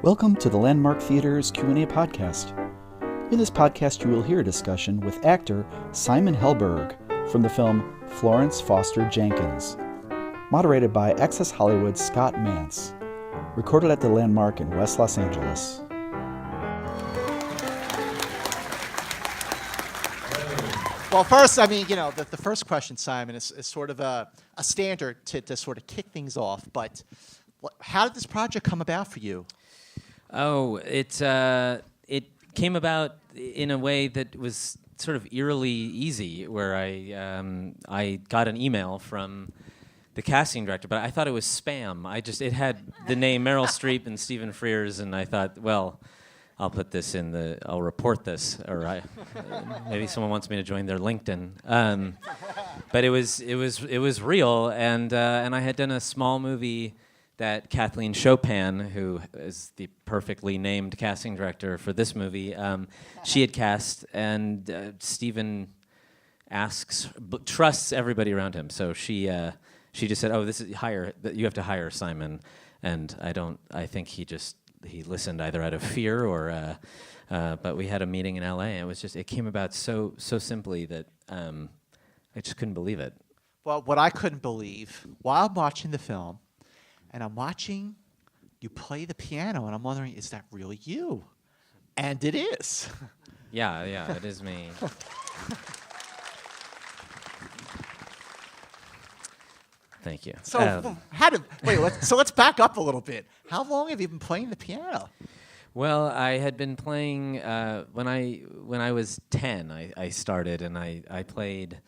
Welcome to the Landmark Theater's Q&A podcast. In this podcast, you will hear a discussion with actor Simon Helberg from the film Florence Foster Jenkins, moderated by Access Hollywood's Scott Mantz, recorded at the Landmark in West Los Angeles. Well, first, the first question, Simon, is sort of a standard to sort of kick things off. But how did this project come about for you? Oh, it came about in a way that was sort of eerily easy, where I got an email from the casting director, but I thought it was spam. It had the name Meryl Streep and Stephen Frears, and I thought, well, I'll put this I'll report this, or maybe someone wants me to join their LinkedIn. But it was real, and I had done a small movie that Kathleen Chopin, who is the perfectly named casting director for this movie, she had cast, and Stephen trusts everybody around him. So she just said, "Oh, you have to hire Simon," and I think he listened either out of fear or, but we had a meeting in LA, and it came about so simply that I just couldn't believe it. Well, what I couldn't believe while I'm watching the film, and I'm watching you play the piano, and I'm wondering, is that really you? And it is. Yeah, it is me. Thank you. So let's back up a little bit. How long have you been playing the piano? Well, I had been playing when I was 10. I started, and I played.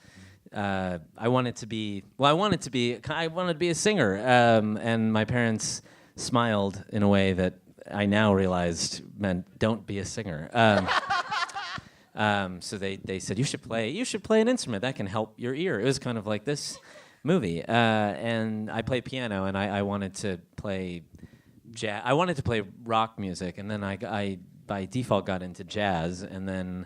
I wanted to be a singer, and my parents smiled in a way that I now realized meant don't be a singer. So they said you should play an instrument that can help your ear. It was kind of like this movie, and I played piano, and I wanted to play jazz. I wanted to play rock music, and then I by default got into jazz, and then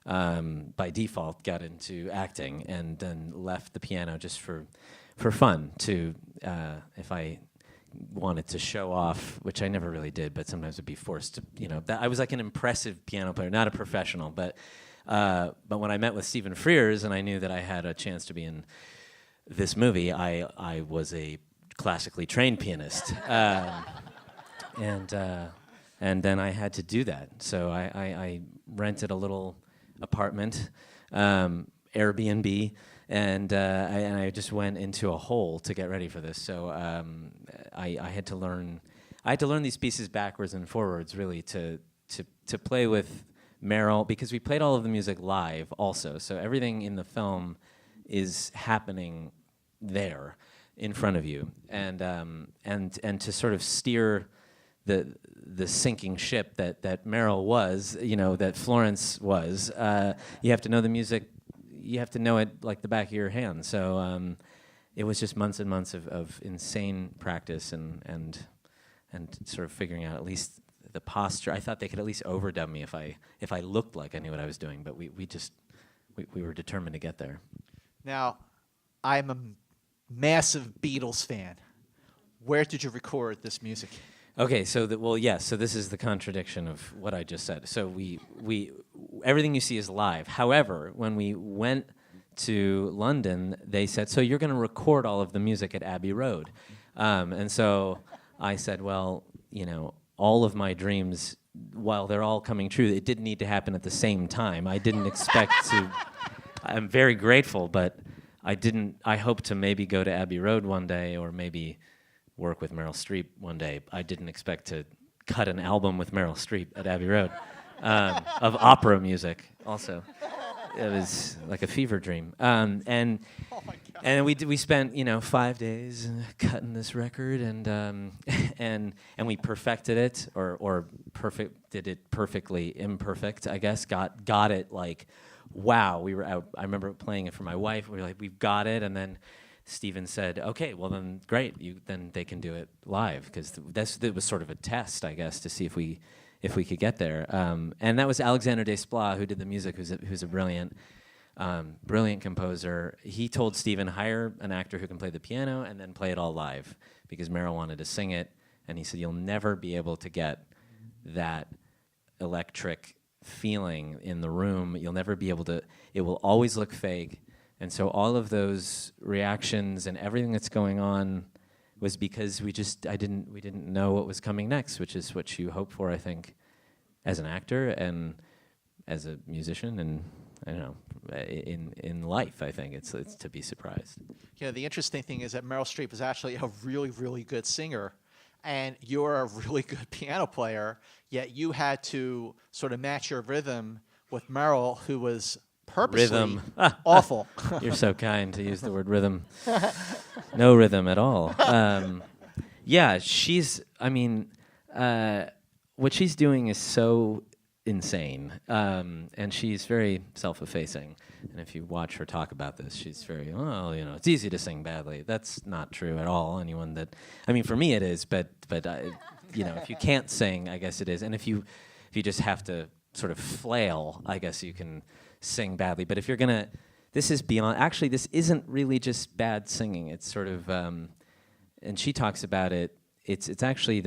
by default got into acting, and then left the piano just for fun to if I wanted to show off, which I never really did, but sometimes would be forced to, I was like an impressive piano player, not a professional, but when I met with Stephen Frears and I knew that I had a chance to be in this movie, I was a classically trained pianist, and then I had to do that. So I rented a little apartment, Airbnb, and I just went into a hole to get ready for this. So I had to learn these pieces backwards and forwards, really, to play with Meryl, because we played all of the music live also. So everything in the film is happening there in front of you, and to sort of steer the sinking ship that Meryl was, that Florence was. You have to know the music. You have to know it like the back of your hand. So it was just months and months of insane practice and sort of figuring out at least the posture. I thought they could at least overdub me if I looked like I knew what I was doing, but we were determined to get there. Now, I'm a massive Beatles fan. Where did you record this music? Okay, so this is the contradiction of what I just said. So we everything you see is live. However, when we went to London, they said, so you're going to record all of the music at Abbey Road. And so I said, well, all of my dreams, while they're all coming true, it didn't need to happen at the same time. I didn't expect to. I'm very grateful, but I hope to maybe go to Abbey Road one day, or maybe work with Meryl Streep one day. I didn't expect to cut an album with Meryl Streep at Abbey Road of opera music also. It was like a fever dream. And we spent 5 days cutting this record, and we perfected it, or did it perfectly imperfect, I guess. Got it like, wow. We were out. I remember playing it for my wife. We were like, we've got it, and then Stephen said, okay, well then great, then they can do it live, because it was sort of a test, I guess, to see if we could get there. And that was Alexander Desplat, who did the music, who's a brilliant composer. He told Stephen, hire an actor who can play the piano and then play it all live, because Meryl wanted to sing it, and he said, you'll never be able to get that electric feeling in the room. You'll never be able to, it will always look fake. And so all of those reactions and everything that's going on was because we didn't know what was coming next, which is what you hope for, I think, as an actor and as a musician, and I don't know, in life, I think it's to be surprised. You know, the interesting thing is that Meryl Streep is actually a really, really good singer, and you're a really good piano player, yet you had to sort of match your rhythm with Meryl, who was purposely awful. You're so kind to use the word rhythm. No rhythm at all. Yeah, what she's doing is so insane, and she's very self-effacing. And if you watch her talk about this, she's very, it's easy to sing badly. That's not true at all. For me it is, but if you can't sing, I guess it is. And if you just have to sort of flail, I guess you can sing badly. But if you're gonna, this is beyond. Actually, this isn't really just bad singing. It's sort of, and she talks about it. It's actually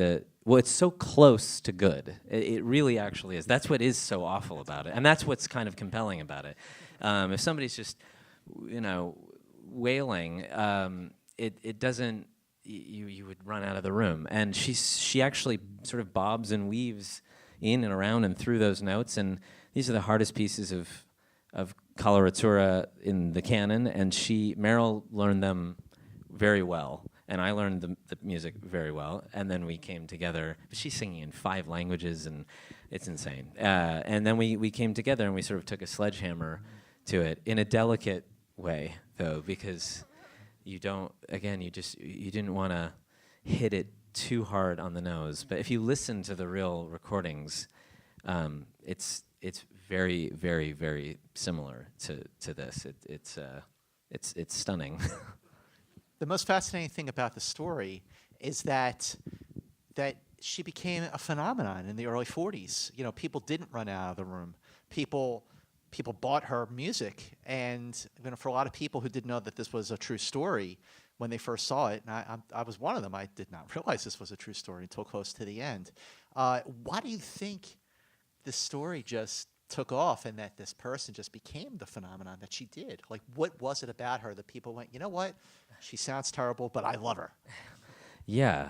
it's so close to good. It really actually is. That's what is so awful about it, and that's what's kind of compelling about it. If somebody's just, wailing, it doesn't. You would run out of the room. And she actually sort of bobs and weaves in and around and through those notes. And these are the hardest pieces of coloratura in the canon. And Meryl learned them very well. And I learned the music very well, and then we came together. She's singing in 5 languages, and it's insane. And then we came together, and we sort of took a sledgehammer to it in a delicate way, though, because you didn't want to hit it too hard on the nose. But if you listen to the real recordings, it's very, very, very similar to this. It's stunning. The most fascinating thing about the story is that she became a phenomenon in the early 40s. People didn't run out of the room. People bought her music, and for a lot of people who didn't know that this was a true story when they first saw it, and I was one of them, I did not realize this was a true story until close to the end. Why do you think this story just took off and that this person just became the phenomenon that she did? Like, what was it about her that people went, you know what? She sounds terrible, but I love her. Yeah.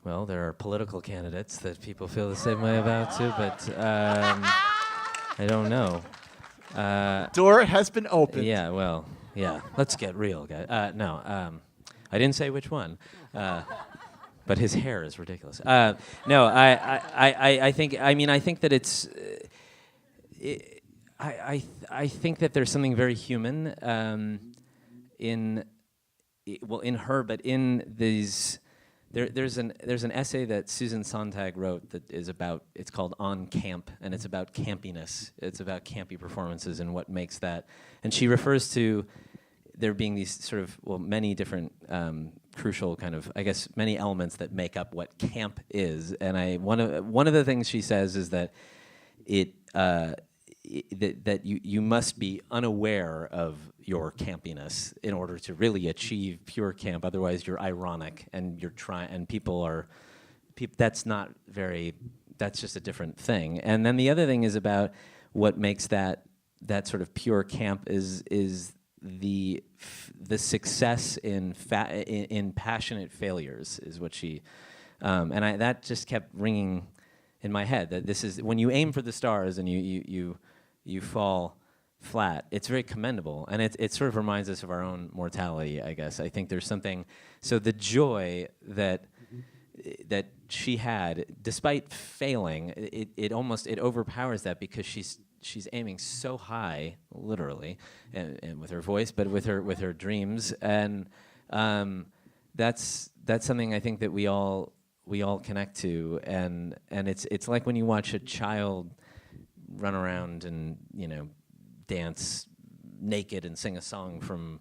Well, there are political candidates that people feel the same way about too, but I don't know. Door has been opened. Yeah, well, yeah. Let's get real, guys. No, I didn't say which one. But his hair is ridiculous. No, I think that it's. I think that there's something very human in her, but in these. There's an essay that Susan Sontag wrote that is about. It's called On Camp, and it's about campiness. It's about campy performances and what makes that. And she refers to there being these sort of many different crucial kind of, I guess, many elements that make up what camp is. And one of the things she says is that that you must be unaware of your campiness in order to really achieve pure camp. Otherwise, you're ironic and you're trying. And that's not very. That's just a different thing. And then the other thing is about what makes that sort of pure camp is the success in passionate failures is what she. And that just kept ringing in my head, that this is when you aim for the stars and you fall flat. It's very commendable, and it sort of reminds us of our own mortality, I guess. I think there's something. So the joy that she had, despite failing, it overpowers that, because she's aiming so high, literally, and with her voice, but with her dreams, and that's something I think that we all connect to, and it's like when you watch a child run around and dance naked and sing a song from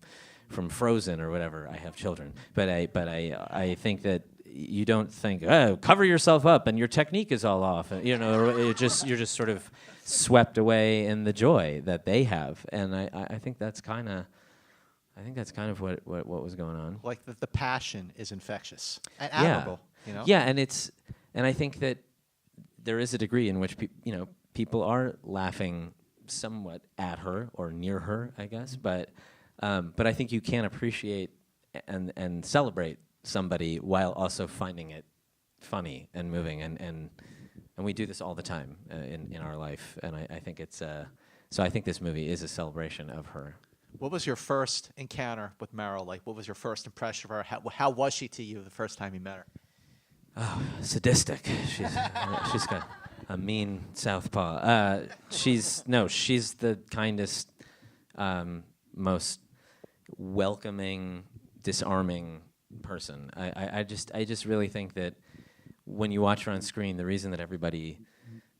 Frozen or whatever. I have children, but I think that you don't think, oh, cover yourself up and your technique is all off, you're just sort of swept away in the joy that they have, and I think that's kind of. I think that's kind of what was going on. Like the passion is infectious and admirable. Yeah, and I think that there is a degree in which people are laughing somewhat at her or near her, I guess. But I think you can appreciate and celebrate somebody while also finding it funny and moving, and we do this all the time in our life. And I think it's so I think this movie is a celebration of her. What was your first encounter with Meryl like? What was your first impression of her? How was she to you the first time you met her? Oh, sadistic. She's got a mean southpaw. She's the kindest, most welcoming, disarming person. I just really think that when you watch her on screen, the reason that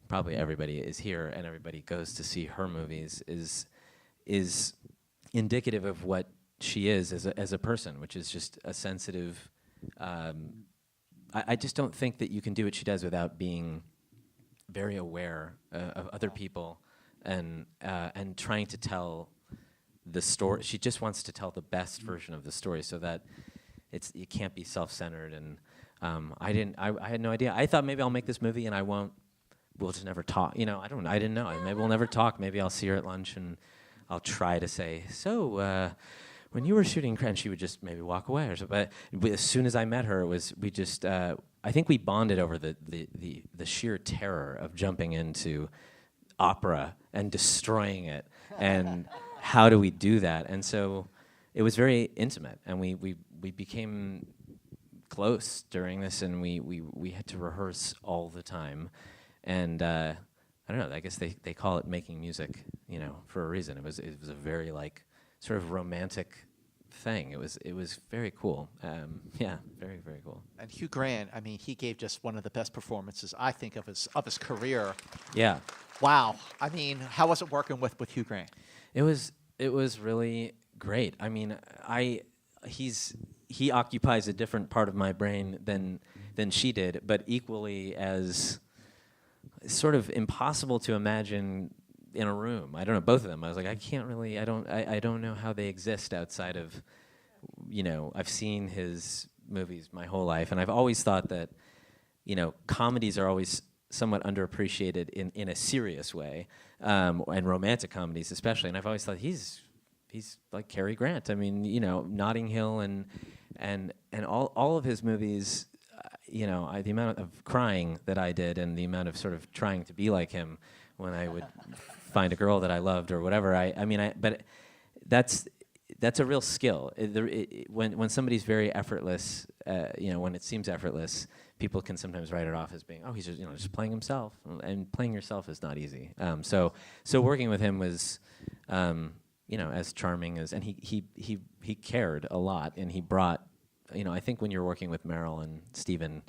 probably everybody is here and everybody goes to see her movies is indicative of what she is as a person, which is just a sensitive. I just don't think that you can do what she does without being very aware of other people and trying to tell the story. She just wants to tell the best version of the story, so that it can't be self-centered. And I had no idea. I thought maybe I'll make this movie and we'll just never talk. I didn't know. Maybe we'll never talk. Maybe I'll see her at lunch and I'll try to say, so when you were shooting, and she would just maybe walk away or something. But as soon as I met her, we just I think we bonded over the sheer terror of jumping into opera and destroying it, and how do we do that? And so it was very intimate, and we became close during this, and we had to rehearse all the time, and I don't know. I guess they call it making music, for a reason. It was a very sort of romantic thing. It was very cool. Yeah, very, very cool. And Hugh Grant, he gave just one of the best performances I think of his career. Yeah. Wow. How was it working with Hugh Grant? It was really great. He occupies a different part of my brain than she did, but equally as sort of impossible to imagine in a room. I don't know, both of them. I was like, I don't know how they exist outside of, I've seen his movies my whole life, and I've always thought that, comedies are always somewhat underappreciated in a serious way, and romantic comedies especially. And I've always thought he's like Cary Grant. Notting Hill and all of his movies. The amount of crying that I did, and the amount of sort of trying to be like him when I would find a girl that I loved or whatever. But that's a real skill. When somebody's very effortless, when it seems effortless, people can sometimes write it off as being, he's just playing himself, and playing yourself is not easy. So working with him was, as charming as, and he cared a lot, and he brought. I think when you're working with Meryl and Stephen,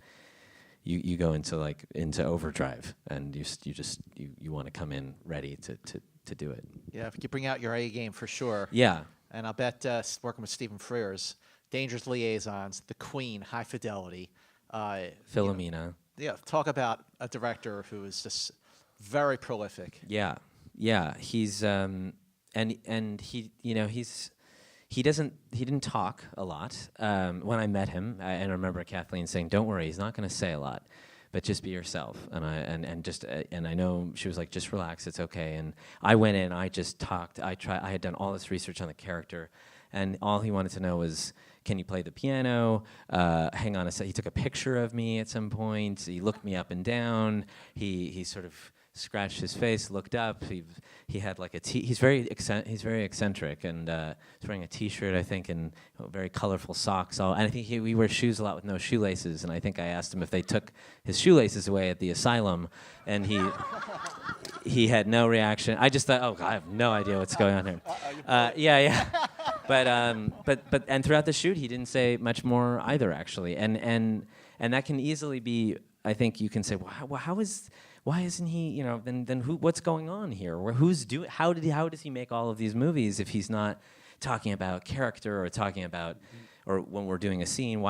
you go into overdrive, and you want to come in ready to do it. Yeah, you bring out your A game for sure. Yeah. And I'll bet working with Stephen Frears, Dangerous Liaisons, The Queen, High Fidelity. Philomena. Talk about a director who is just very prolific. Yeah. He's and he didn't talk a lot. When I met him, I remember Kathleen saying, "Don't worry, he's not going to say a lot, but just be yourself." And I know she was like, "Just relax, it's okay." And I went in, I just talked. I had done all this research on the character, and all he wanted to know was, "Can you play the piano? Hang on a sec." He took a picture of me at some point. He looked me up and down. He sort of scratched his face, looked up. He had like he's very eccentric, and he's wearing a T-shirt, I think, and very colorful socks. And I think we wear shoes a lot with no shoelaces. And I think I asked him if they took his shoelaces away at the asylum, and he had no reaction. I just thought, oh God, I have no idea what's going on here. Yeah. But throughout the shoot, he didn't say much more either, actually. And that can easily be. I think you can say, well, why isn't he? Then who? What's going on here? Or who's doing? How does he make all of these movies if he's not talking about character or talking about, or when we're doing a scene?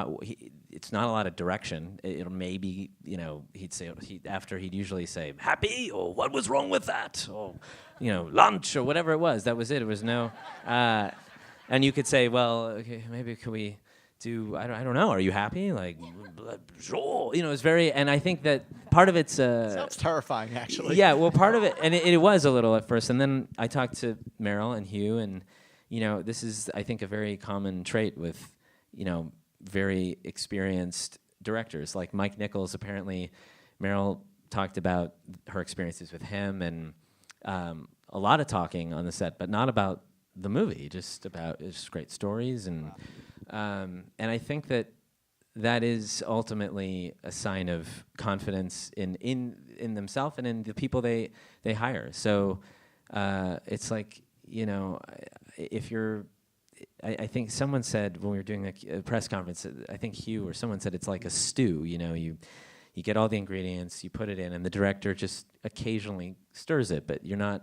It's not a lot of direction. It'll maybe he'd say he'd usually say happy, or what was wrong with that, or lunch or whatever it was. That was it. It was no. And you could say, well, okay, maybe could we I don't know. Are you happy? Like, it's very. And I think that part of it's Sounds terrifying, actually. Yeah, well, part of it, and it was a little at first, and then I talked to Meryl and Hugh, and this is, I think, a very common trait with very experienced directors like Mike Nichols. Apparently, Meryl talked about her experiences with him, and a lot of talking on the set, but not about the movie, just about just great stories, and I think that is ultimately a sign of confidence in themselves and in the people they hire. So it's like, if you're, I think someone said when we were doing a press conference, I think Hugh or someone said it's like a stew. You get all the ingredients, you put it in, and the director just occasionally stirs it, but you're not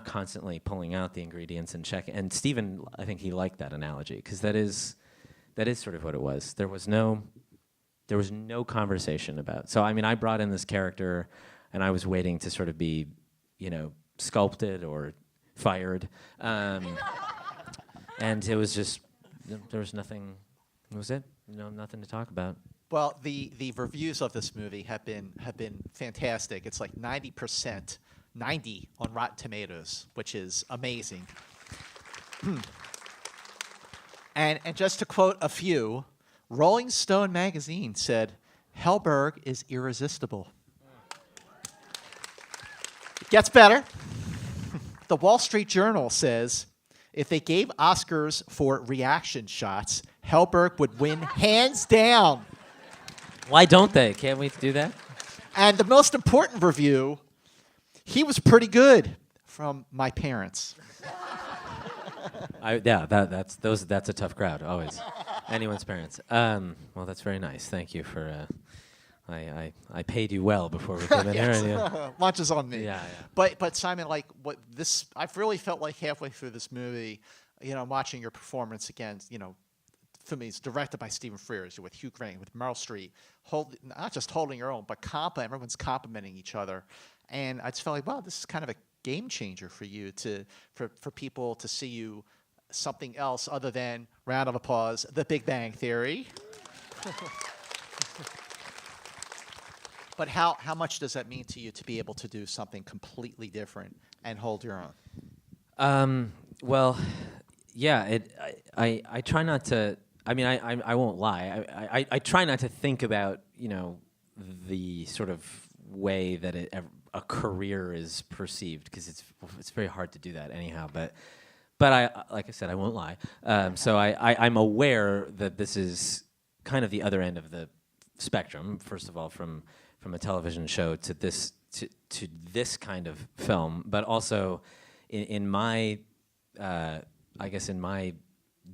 constantly pulling out the ingredients and checking. And Stephen, I think he liked that analogy, because that is sort of what it was. There was no conversation about. So I brought in this character, and I was waiting to sort of be, sculpted or fired, and it was just there was nothing. That was it. Nothing to talk about. Well, the reviews of this movie have been fantastic. It's like 90% on Rotten Tomatoes, which is amazing. And just to quote a few, Rolling Stone magazine said, "Helberg is irresistible." It gets better. The Wall Street Journal says, if they gave Oscars for reaction shots, Helberg would win hands down. Why don't they? Can't we do that? And the most important review, he was pretty good, from my parents. That's a tough crowd, always. Anyone's parents. Well, that's very nice. Thank you for. I paid you well before we came in Yes. here. Lunch is on me. Yeah. But Simon, I've really felt like halfway through this movie, watching your performance again, for me, it's directed by Stephen Frears, with Hugh Grant, with Meryl Streep, not just holding your own, but everyone's complimenting each other. And I just felt like, wow, this is kind of a game changer for you, for people to see you something else other than, round of applause, The Big Bang Theory. But how much does that mean to you to be able to do something completely different and hold your own? Well, yeah. I try not to. I won't lie. I try not to think about the sort of way that a career is perceived, because it's very hard to do that anyhow. But I, like I said, I won't lie. So I'm aware that this is kind of the other end of the spectrum. First of all, from a television show to this kind of film, but also in my I guess in my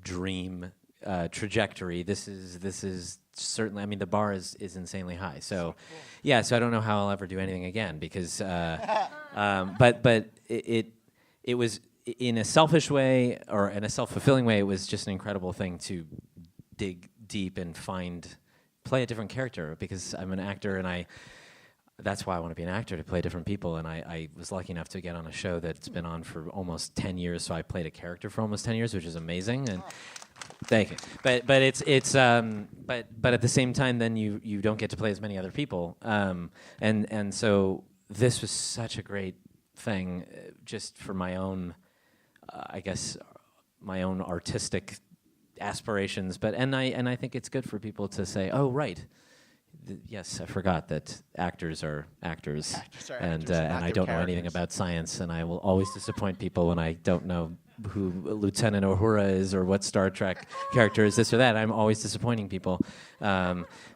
dream trajectory, this is certainly. The bar is insanely high. So yeah. So I don't know how I'll ever do anything again, because but it was, in a selfish way or in a self-fulfilling way, it was just an incredible thing to dig deep and play a different character, because I'm an actor, and that's why I want to be an actor, to play different people. And I was lucky enough to get on a show that's been on for almost 10 years, so I played a character for almost 10 years, which is amazing. And thank you. But at the same time, then you don't get to play as many other people. And so this was such a great thing, just for my own, I guess, my own artistic aspirations, and I think it's good for people to say, oh, right, yes, I forgot that actors are actors, and I don't know anything about science, and I will always disappoint people when I don't know who Lieutenant Uhura is, or what Star Trek character is this or that. I'm always disappointing people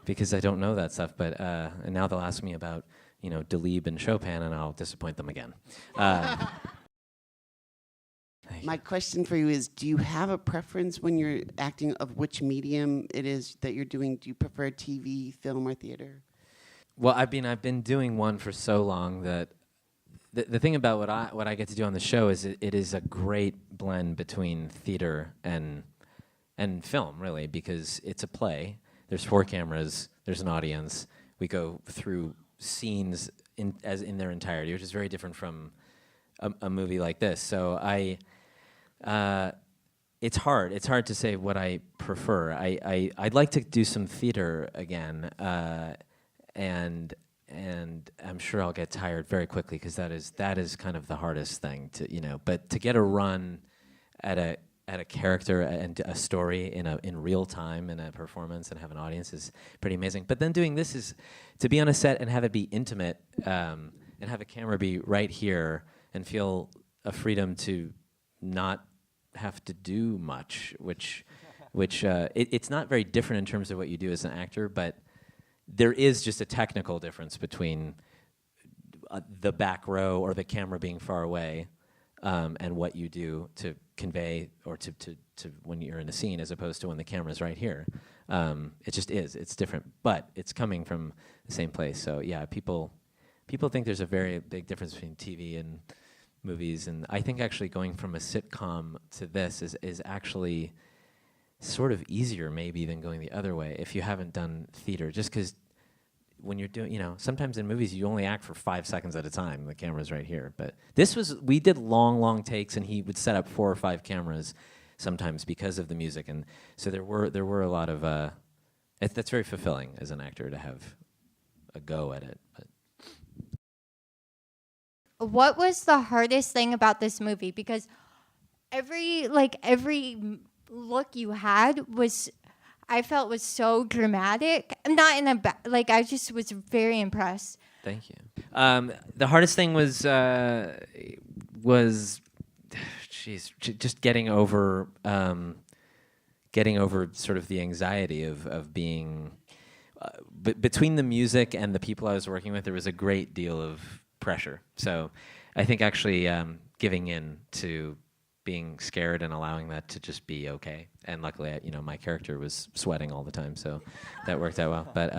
because I don't know that stuff. But and now they'll ask me about Delibes and Chopin, and I'll disappoint them again. My question for you is, do you have a preference when you're acting of which medium it is that you're doing? Do you prefer TV, film, or theater? Well, I've been doing one for so long that the thing about what I get to do on the show is it is a great blend between theater and film, really, because it's a play. There's 4 cameras. There's an audience. We go through scenes in their entirety, which is very different from a movie like this. So it's hard. It's hard to say what I prefer. I'd like to do some theater again, and I'm sure I'll get tired very quickly because that is kind of the hardest thing to, you know. But to get a run at a character and a story in real time in a performance and have an audience is pretty amazing. But then doing this is to be on a set and have it be intimate, and have a camera be right here and feel a freedom to not have to do much, which it's not very different in terms of what you do as an actor, but there is just a technical difference between the back row or the camera being far away, and what you do to convey or to when you're in a scene as opposed to when the camera's right here. It just is. It's different, but it's coming from the same place. So yeah, people think there's a very big difference between TV and movies, and I think actually going from a sitcom to this is actually sort of easier maybe than going the other way if you haven't done theater, just because when you're doing, you know, sometimes in movies you only act for 5 seconds at a time, the camera's right here, but we did long takes, and he would set up 4 or 5 cameras sometimes because of the music, and so there were a lot of that's very fulfilling as an actor to have a go at it. But what was the hardest thing about this movie? Because every look you had I felt was so dramatic. Not in a I just was very impressed. Thank you. The hardest thing was just getting over sort of the anxiety of being between the music and the people I was working with. There was a great deal of pressure. So I think actually giving in to being scared and allowing that to just be okay. And luckily, my character was sweating all the time, so that worked out well. But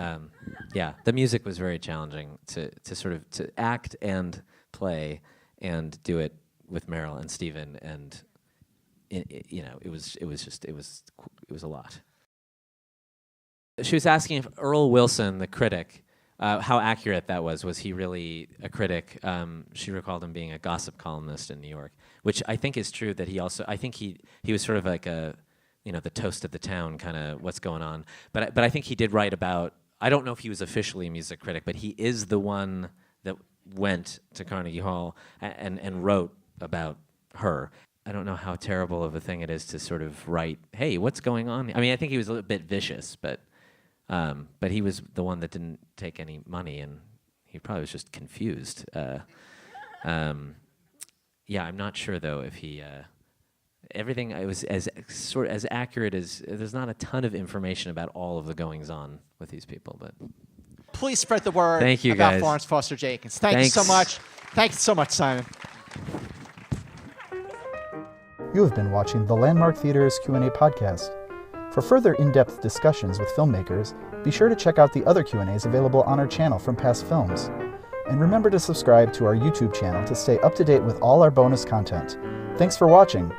yeah, the music was very challenging to act and play and do it with Meryl and Stephen, and it was a lot. She was asking if Earl Wilson, the critic, how accurate that was. Was he really a critic? She recalled him being a gossip columnist in New York, which I think is true. That I think he was sort of like the toast of the town, kind of what's going on. But I think he did write about. I don't know if he was officially a music critic, but he is the one that went to Carnegie Hall and wrote about her. I don't know how terrible of a thing it is to sort of write, hey, what's going on? I mean, I think he was a little bit vicious, but he was the one that didn't take any money, and he probably was just confused. Yeah, I'm not sure though if he. Everything it was as accurate as. There's not a ton of information about all of the goings on with these people, but. Please spread the word Thank you, about guys. Florence Foster Jenkins. Thank you so much. Thank you so much, Simon. You have been watching the Landmark Theater's Q&A podcast. For further in-depth discussions with filmmakers, be sure to check out the other Q&As available on our channel from past films. And remember to subscribe to our YouTube channel to stay up to date with all our bonus content. Thanks for watching.